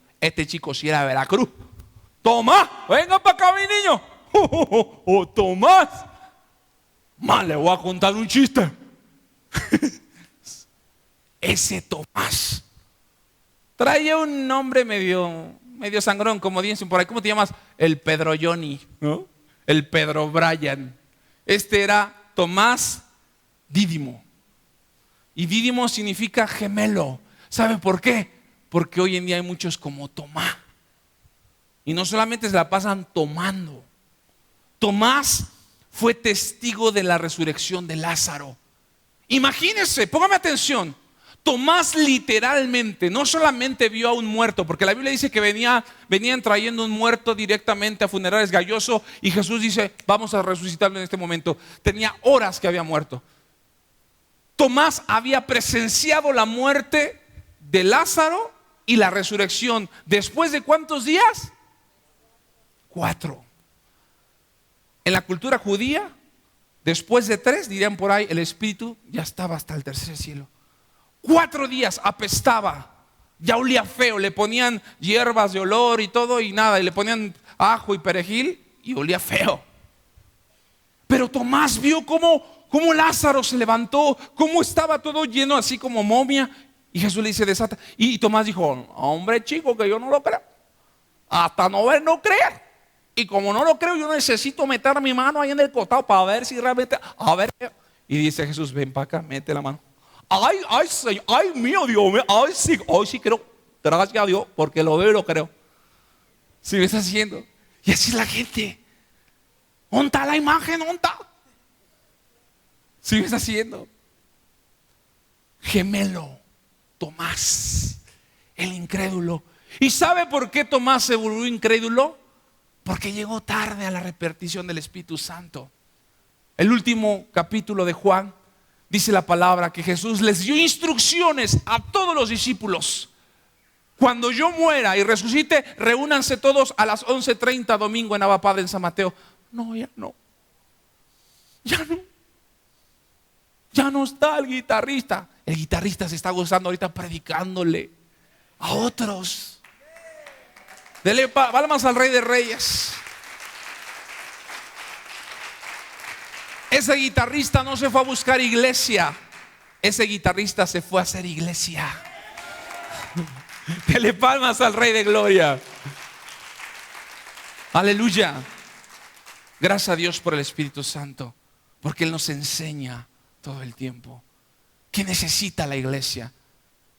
sí era de Veracruz. Tomás, venga para acá, mi niño. Tomás. Más le voy a contar un chiste. Ese Tomás traía un nombre medio sangrón, como dicen por ahí. ¿Cómo te llamas? El Pedro Johnny, ¿no? El Pedro Brian. Este era Tomás Dídimo. Y Dídimo significa gemelo. ¿Sabe por qué? Porque hoy en día hay muchos como Tomás. Y no solamente se la pasan tomando. Tomás fue testigo de la resurrección de Lázaro. Imagínense, póngame atención. Tomás literalmente no solamente vio a un muerto, porque la Biblia dice que venían trayendo un muerto directamente a funerales Galloso, y Jesús dice: vamos a resucitarlo en este momento. Tenía horas que había muerto. Tomás había presenciado la muerte de Lázaro y la resurrección. ¿Después de cuántos días? 4. En la cultura judía, después de 3, dirían por ahí, el espíritu ya estaba hasta el tercer cielo. 4 días apestaba, ya olía feo, le ponían hierbas de olor y todo y nada, y le ponían ajo y perejil y olía feo. Pero Tomás vio cómo Lázaro se levantó, cómo estaba todo lleno así como momia, y Jesús le dice: desata. Y Tomás dijo: hombre chico, que yo no lo creo, hasta no ver no creer. Y como no lo creo, yo necesito meter mi mano ahí en el costado para ver si realmente, a ver. Y dice Jesús: ven para acá, mete la mano. Ay, mío Dios mío, hoy sí creo. Gracias a Dios, porque lo veo y lo creo. ¿Sí me está haciendo? Y así es la gente. ¿Dónde está la imagen? ¿Dónde está? ¿Sí me está haciendo? Gemelo, Tomás, el incrédulo. ¿Y sabe por qué Tomás se volvió incrédulo? Porque llegó tarde a la repartición del Espíritu Santo. El último capítulo de Juan dice la palabra que Jesús les dio instrucciones a todos los discípulos: cuando yo muera y resucite, reúnanse todos a las 11:30 domingo en Abba Padre en San Mateo. No, ya no. Ya no está el guitarrista. El guitarrista se está gozando ahorita predicándole a otros. Dele palmas al Rey de Reyes. Ese guitarrista no se fue a buscar iglesia. Ese guitarrista se fue a hacer iglesia. Dele palmas al Rey de Gloria. Aleluya. Gracias a Dios por el Espíritu Santo. Porque Él nos enseña todo el tiempo. ¿Qué necesita la iglesia?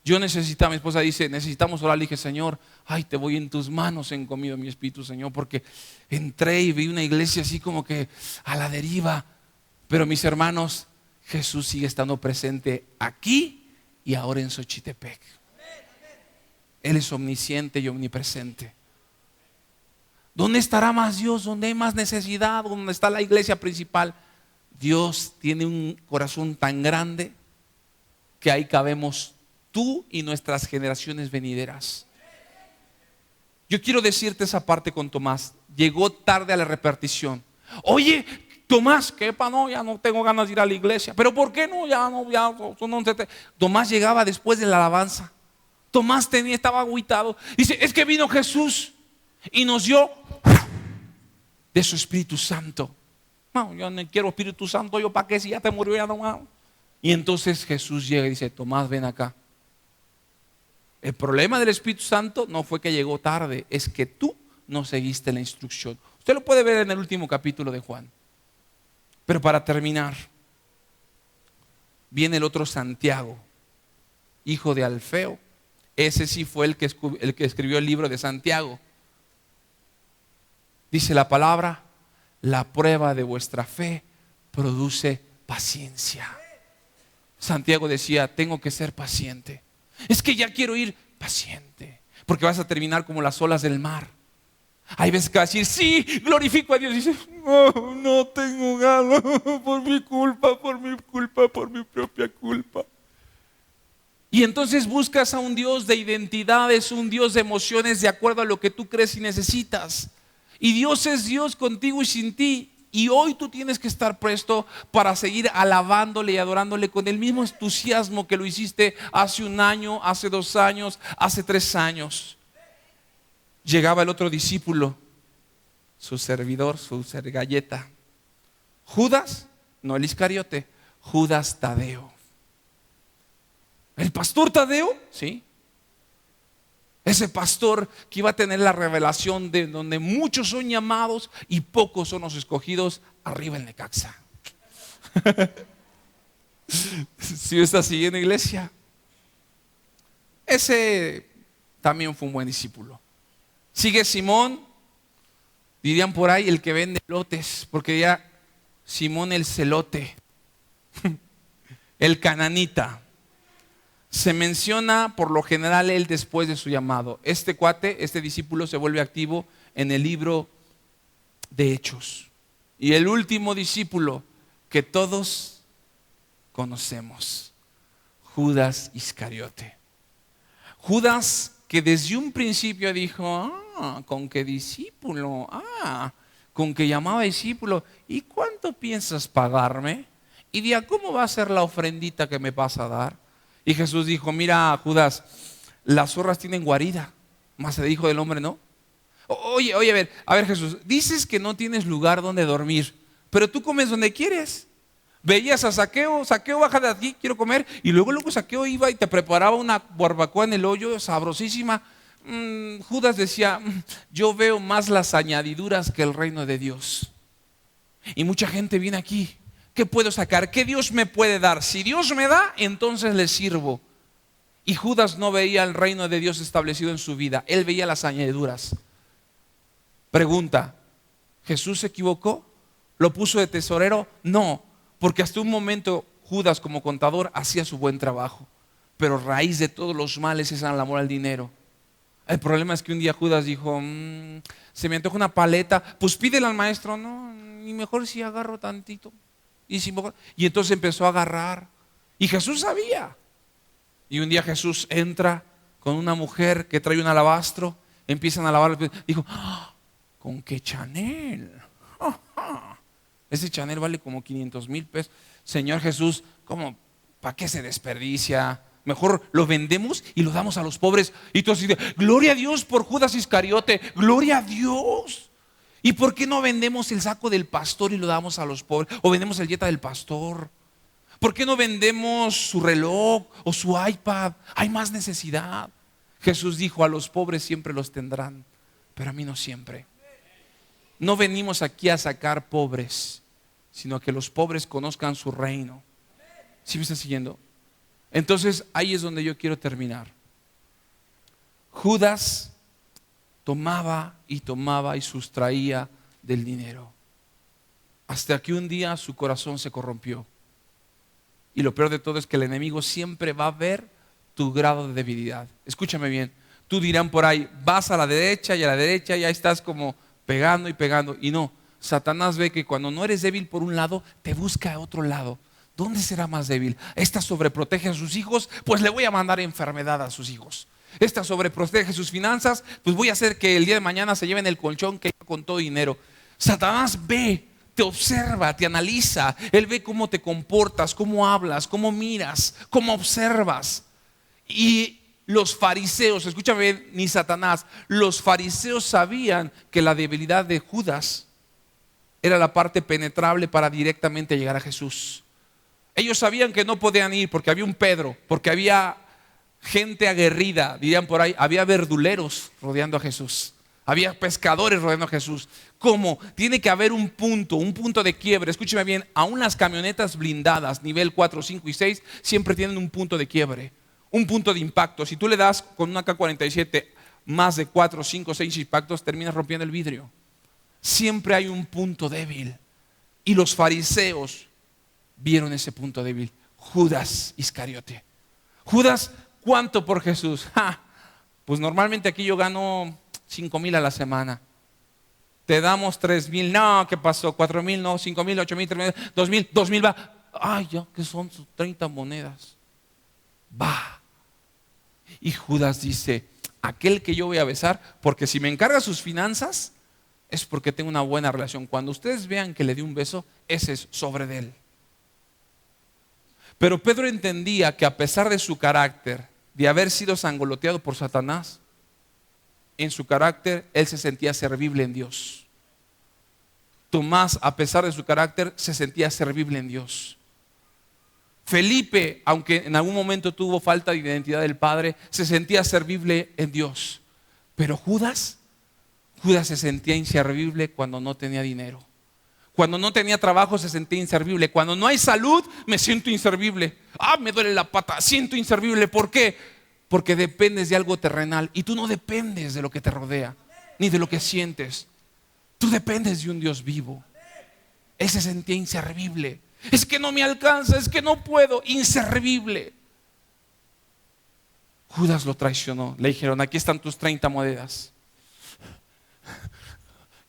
Yo necesitaba, mi esposa dice, necesitamos orar. Le dije, Señor, ay, te voy en tus manos encomiendo mi espíritu, Señor, porque entré y vi una iglesia así como que a la deriva. Pero mis hermanos, Jesús sigue estando presente aquí y ahora en Xochitepec. Él es omnisciente y omnipresente. ¿Dónde estará más Dios? ¿Dónde hay más necesidad? ¿Dónde está la iglesia principal? Dios tiene un corazón tan grande que ahí cabemos tú y nuestras generaciones venideras. Yo quiero decirte esa parte con Tomás. Llegó tarde a la repartición. Oye, Tomás, ¿qué pa? No, ya no tengo ganas de ir a la iglesia. ¿Pero por qué no? Ya no, ya no. Tomás llegaba después de la alabanza. Tomás estaba agüitado. Dice, es que vino Jesús y nos dio de su Espíritu Santo. No, yo no quiero Espíritu Santo, yo para qué, si ya te murió ya no más. Y entonces Jesús llega y dice, Tomás, ven acá. El problema del Espíritu Santo no fue que llegó tarde, es que tú no seguiste la instrucción. Usted lo puede ver en el último capítulo de Juan. Pero para terminar, viene el otro Santiago, hijo de Alfeo. Ese sí fue el que escribió el libro de Santiago. Dice la palabra, la prueba de vuestra fe produce paciencia. Santiago decía, tengo que ser paciente. Es que ya quiero ir paciente, porque vas a terminar como las olas del mar. Hay veces que vas a decir, sí, glorifico a Dios. Y dices, oh, no tengo ganas, por mi propia culpa. Y entonces buscas a un Dios de identidades, un Dios de emociones de acuerdo a lo que tú crees y necesitas. Y Dios es Dios contigo y sin ti. Y hoy tú tienes que estar presto para seguir alabándole y adorándole con el mismo entusiasmo que lo hiciste hace un año, hace 2 años, hace 3 años. Llegaba el otro discípulo, su servidor, su sergalleta. Judas, no el Iscariote, Judas Tadeo. ¿El pastor Tadeo? Sí. Ese pastor que iba a tener la revelación de donde muchos son llamados y pocos son los escogidos, arriba en Necaxa. Si está siguiendo iglesia. Ese también fue un buen discípulo. Sigue Simón, dirían por ahí el que vende lotes, porque ya Simón el celote, el cananita. Se menciona por lo general él después de su llamado. Este cuate, este discípulo se vuelve activo en el libro de Hechos. Y el último discípulo que todos conocemos, Judas Iscariote. Judas que desde un principio dijo, ¿con qué discípulo? ¿Con qué llamaba discípulo? ¿Y cuánto piensas pagarme? Y día, ¿cómo va a ser la ofrendita que me vas a dar? Y Jesús dijo, mira Judas, las zorras tienen guarida, mas el Hijo del Hombre no. Oye, a ver Jesús, dices que no tienes lugar donde dormir, pero tú comes donde quieres. Veías a Zaqueo, baja de aquí, quiero comer. Y luego Zaqueo iba y te preparaba una barbacoa en el hoyo, sabrosísima. Judas decía, yo veo más las añadiduras que el reino de Dios. Y mucha gente viene aquí. ¿Qué puedo sacar? ¿Qué Dios me puede dar? Si Dios me da, entonces le sirvo. Y Judas no veía el reino de Dios establecido en su vida. Él veía las añadiduras. Pregunta, ¿Jesús se equivocó? ¿Lo puso de tesorero? No, porque hasta un momento Judas como contador hacía su buen trabajo. Pero raíz de todos los males es el amor al dinero. El problema es que un día Judas dijo, se me antoja una paleta, pues pídele al maestro. No, ni mejor si agarro tantito. Y entonces empezó a agarrar. Y Jesús sabía. Y un día Jesús entra con una mujer que trae un alabastro. Empiezan a lavar. Dijo, ¿con qué Chanel? Ese Chanel vale como 500,000 pesos. Señor Jesús, ¿cómo? ¿Para qué se desperdicia? Mejor lo vendemos y lo damos a los pobres. Y tú así de, gloria a Dios por Judas Iscariote. Gloria a Dios. ¿Y por qué no vendemos el saco del pastor y lo damos a los pobres? O vendemos el dieta del pastor. ¿Por qué no vendemos su reloj o su iPad? Hay más necesidad. Jesús dijo, a los pobres siempre los tendrán, pero a mí no siempre. No venimos aquí a sacar pobres, sino a que los pobres conozcan su reino. ¿Sí me está siguiendo? Entonces ahí es donde yo quiero terminar. Judas tomaba y sustraía del dinero, hasta que un día su corazón se corrompió. Y lo peor de todo es que el enemigo siempre va a ver tu grado de debilidad. Escúchame bien, tú dirán por ahí, vas a la derecha y ya estás como pegando y pegando. Y no, Satanás ve que cuando no eres débil por un lado, te busca a otro lado. ¿Dónde será más débil? Esta sobreprotege a sus hijos, pues le voy a mandar enfermedad a sus hijos. Esta sobreprotege sus finanzas, pues voy a hacer que el día de mañana se lleven el colchón que con todo dinero. Satanás ve, te observa, te analiza. Él ve cómo te comportas, cómo hablas, cómo miras, cómo observas. Y los fariseos, escúchame bien, ni Satanás, los fariseos sabían que la debilidad de Judas era la parte penetrable para directamente llegar a Jesús. Ellos sabían que no podían ir porque había un Pedro, porque había gente aguerrida, dirían por ahí, había verduleros rodeando a Jesús, había pescadores rodeando a Jesús. ¿Cómo? Tiene que haber un punto de quiebre. Escúcheme bien, aún las camionetas blindadas, nivel 4, 5 y 6, siempre tienen un punto de quiebre, un punto de impacto. Si tú le das con una K-47 más de 4, 5, 6 impactos, terminas rompiendo el vidrio. Siempre hay un punto débil. Y los fariseos vieron ese punto débil. Judas Iscariote. Judas, ¿cuánto por Jesús? Pues normalmente aquí yo gano 5,000 a la semana. Te damos 3,000. No, ¿qué pasó? 4,000, no, 5,000, 8,000, 3,000, 2,000, 2,000 va. Ay, ya que son 30 monedas. Va. Y Judas dice, aquel que yo voy a besar, porque si me encarga sus finanzas, es porque tengo una buena relación. Cuando ustedes vean que le di un beso, ese es sobre de él. Pero Pedro entendía que a pesar de su carácter, de haber sido sangoloteado por Satanás, en su carácter él se sentía servible en Dios. Tomás, a pesar de su carácter, se sentía servible en Dios. Felipe, aunque en algún momento tuvo falta de identidad del Padre, se sentía servible en Dios. Pero Judas se sentía inservible cuando no tenía dinero. Cuando no tenía trabajo se sentía inservible. Cuando no hay salud me siento inservible. Me duele la pata, siento inservible. ¿Por qué? Porque dependes de algo terrenal. Y tú no dependes de lo que te rodea, ni de lo que sientes. Tú dependes de un Dios vivo. Él se sentía inservible. Es que no me alcanza, es que no puedo. Inservible. Judas lo traicionó. Le dijeron, aquí están tus 30 monedas.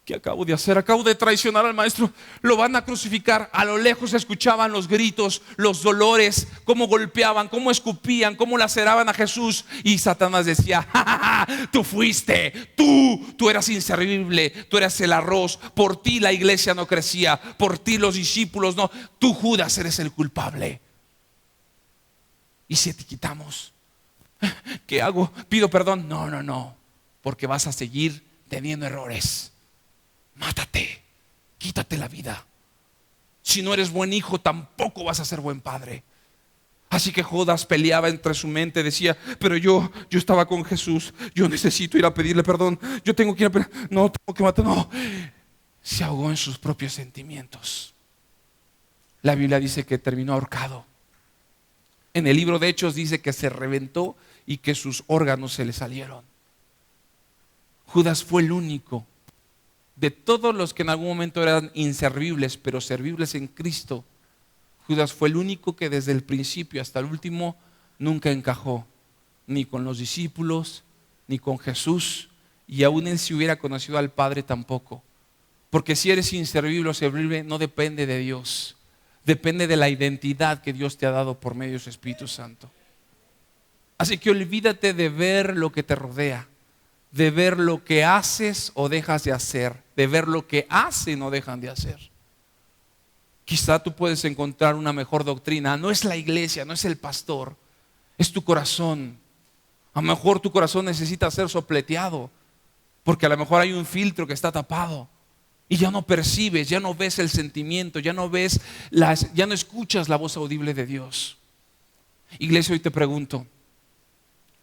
¿Qué acabo de hacer? Acabo de traicionar al maestro. Lo van a crucificar. A lo lejos se escuchaban los gritos, los dolores, cómo golpeaban, cómo escupían, cómo laceraban a Jesús. Y Satanás decía, ¡ja, ja, ja! Tú fuiste, tú eras inservible, tú eras el arroz. Por ti la iglesia no crecía, por ti los discípulos no. Tú, Judas, eres el culpable. Y si te quitamos, ¿qué hago? ¿Pido perdón? No, porque vas a seguir teniendo errores. Mátate, quítate la vida. Si no eres buen hijo, tampoco vas a ser buen padre. Así que Judas peleaba entre su mente, decía, pero yo estaba con Jesús, yo necesito ir a pedirle perdón, yo tengo que ir a pedir, no, tengo que matar, no. Se ahogó en sus propios sentimientos. La Biblia dice que terminó ahorcado. En el libro de Hechos dice que se reventó y que sus órganos se le salieron. Judas fue el único de todos los que en algún momento eran inservibles, pero servibles en Cristo. Judas fue el único que desde el principio hasta el último nunca encajó, ni con los discípulos, ni con Jesús, y aún él si hubiera conocido al Padre tampoco. Porque si eres inservible o servible, no depende de Dios, depende de la identidad que Dios te ha dado por medio de su Espíritu Santo. Así que olvídate de ver lo que te rodea, de ver lo que haces o dejas de hacer, de ver lo que hacen o dejan de hacer. Quizá tú puedes encontrar una mejor doctrina. No es la iglesia, no es el pastor, es tu corazón. A lo mejor tu corazón necesita ser sopleteado, porque a lo mejor hay un filtro que está tapado y ya no percibes, ya no ves el sentimiento, ya no escuchas la voz audible de Dios. Iglesia, hoy te pregunto,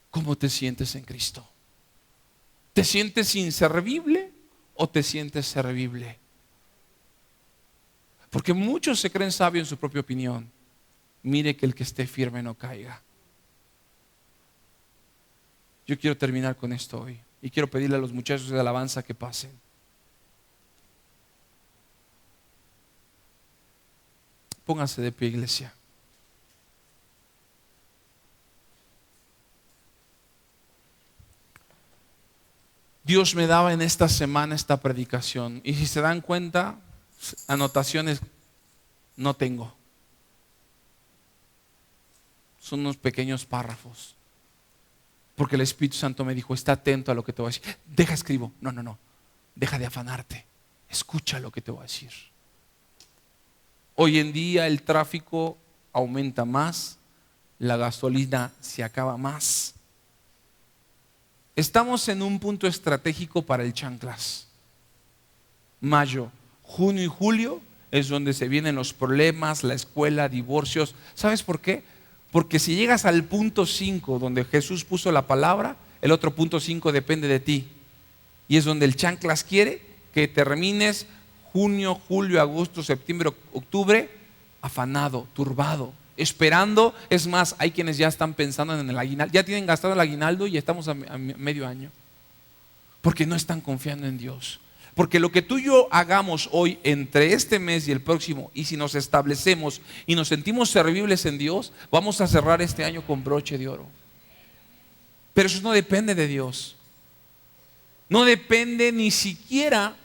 ¿cómo te sientes en Cristo? ¿Te sientes inservible o te sientes servible? Porque muchos se creen sabios en su propia opinión. Mire que el que esté firme no caiga. Yo quiero terminar con esto hoy. Y quiero pedirle a los muchachos de alabanza que pasen. Pónganse de pie, iglesia. Dios me daba en esta semana esta predicación. Y si se dan cuenta, anotaciones no tengo. Son unos pequeños párrafos. Porque el Espíritu Santo me dijo, está atento a lo que te voy a decir. Deja escribo. No. Deja de afanarte. Escucha lo que te voy a decir. Hoy en día el tráfico aumenta más. La gasolina se acaba más. Estamos en un punto estratégico para el chanclas. Mayo, junio y julio es donde se vienen los problemas, la escuela, divorcios. ¿Sabes por qué? Porque si llegas al punto 5 donde Jesús puso la palabra, el otro punto 5 depende de ti. Y es donde el chanclas quiere que termines junio, julio, agosto, septiembre, octubre afanado, turbado, esperando. Es más, hay quienes ya están pensando en el aguinaldo, ya tienen gastado el aguinaldo y estamos a medio año. Porque no están confiando en Dios. Porque lo que tú y yo hagamos hoy entre este mes y el próximo, y si nos establecemos y nos sentimos servibles en Dios, vamos a cerrar este año con broche de oro. Pero eso no depende de Dios. No depende ni siquiera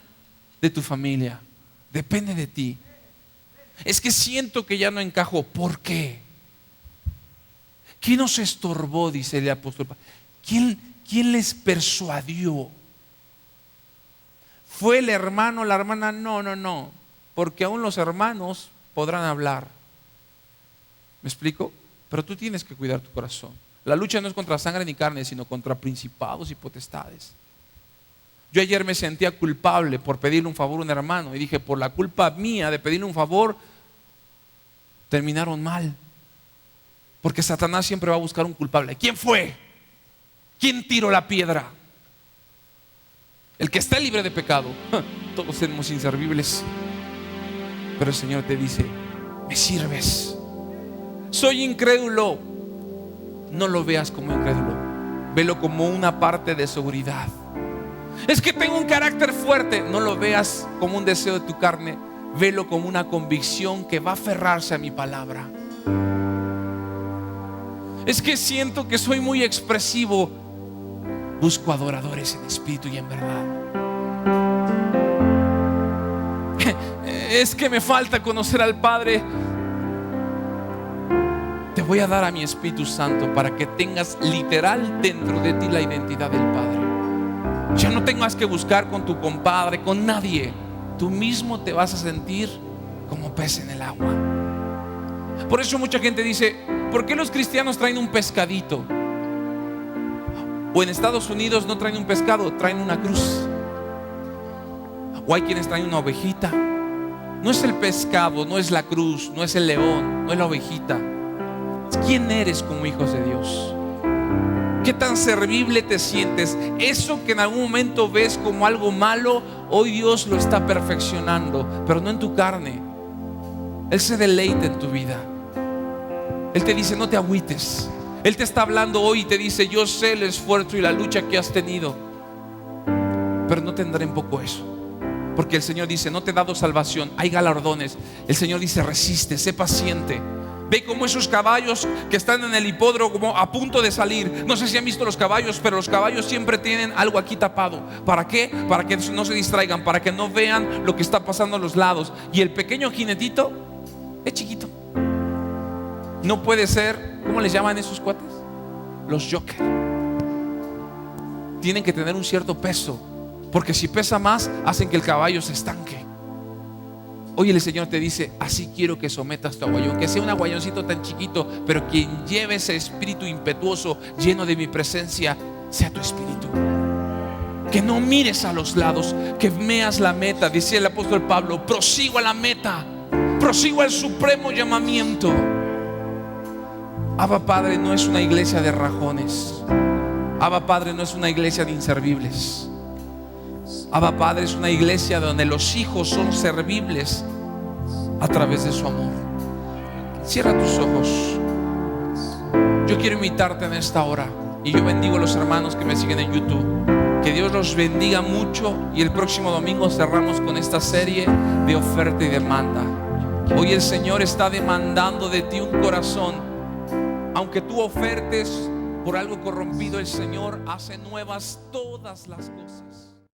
de tu familia. Depende de ti. Es que siento que ya no encajo. ¿Por qué? ¿Quién nos estorbó? Dice el apóstol Pablo. ¿Quién les persuadió? ¿Fue el hermano, la hermana? No. Porque aún los hermanos podrán hablar. ¿Me explico? Pero tú tienes que cuidar tu corazón. La lucha no es contra sangre ni carne, sino contra principados y potestades. Yo ayer me sentía culpable por pedirle un favor a un hermano. Y dije, por la culpa mía de pedirle un favor, terminaron mal. Porque Satanás siempre va a buscar un culpable. ¿Quién fue? ¿Quién tiró la piedra? El que está libre de pecado. Todos somos inservibles. Pero el Señor te dice, me sirves. Soy incrédulo. No lo veas como incrédulo. Velo como una parte de seguridad. Es que tengo un carácter fuerte. No lo veas como un deseo de tu carne. Velo como una convicción que va a aferrarse a mi palabra. Es que siento que soy muy expresivo. Busco adoradores en espíritu y en verdad. Es que me falta conocer al Padre. Te voy a dar a mi Espíritu Santo para que tengas literal dentro de ti la identidad del Padre. Ya no tengas que buscar con tu compadre, con nadie. Tú mismo te vas a sentir como pez en el agua. Por eso mucha gente dice, ¿por qué los cristianos traen un pescadito? O en Estados Unidos no traen un pescado, traen una cruz. O hay quienes traen una ovejita. No es el pescado, no es la cruz, no es el león, no es la ovejita. Es quién eres como hijos de Dios. ¿Qué tan servible te sientes? Eso que en algún momento ves como algo malo, hoy Dios lo está perfeccionando, pero no en tu carne. Él se deleita en tu vida. Él te dice, no te agüites. Él te está hablando hoy y te dice, yo sé el esfuerzo y la lucha que has tenido, pero no tendré en poco eso. Porque el Señor dice, no te he dado salvación, hay galardones. El Señor dice, resiste, sé paciente. Ve como esos caballos que están en el hipódromo como a punto de salir. No sé si han visto los caballos, pero los caballos siempre tienen algo aquí tapado. ¿Para qué? Para que no se distraigan, para que no vean lo que está pasando a los lados. Y el pequeño jinetito es chiquito. No puede ser, ¿cómo les llaman esos cuates? Los joker. Tienen que tener un cierto peso, porque si pesa más, hacen que el caballo se estanque. Hoy el Señor te dice, así quiero que sometas tu aguayón, que sea un aguayoncito tan chiquito, pero quien lleve ese espíritu impetuoso, lleno de mi presencia, sea tu espíritu. Que no mires a los lados, que veas la meta. Decía el apóstol Pablo, prosigo a la meta, prosigo al supremo llamamiento. Abba Padre no es una iglesia de rajones. Abba Padre no es una iglesia de inservibles. Abba Padre es una iglesia donde los hijos son servibles a través de su amor. Cierra tus ojos. Yo quiero invitarte en esta hora, y yo bendigo a los hermanos que me siguen en YouTube. Que Dios los bendiga mucho, y el próximo domingo cerramos con esta serie de oferta y demanda. Hoy el Señor está demandando de ti un corazón. Aunque tú ofertes por algo corrompido, el Señor hace nuevas todas las cosas.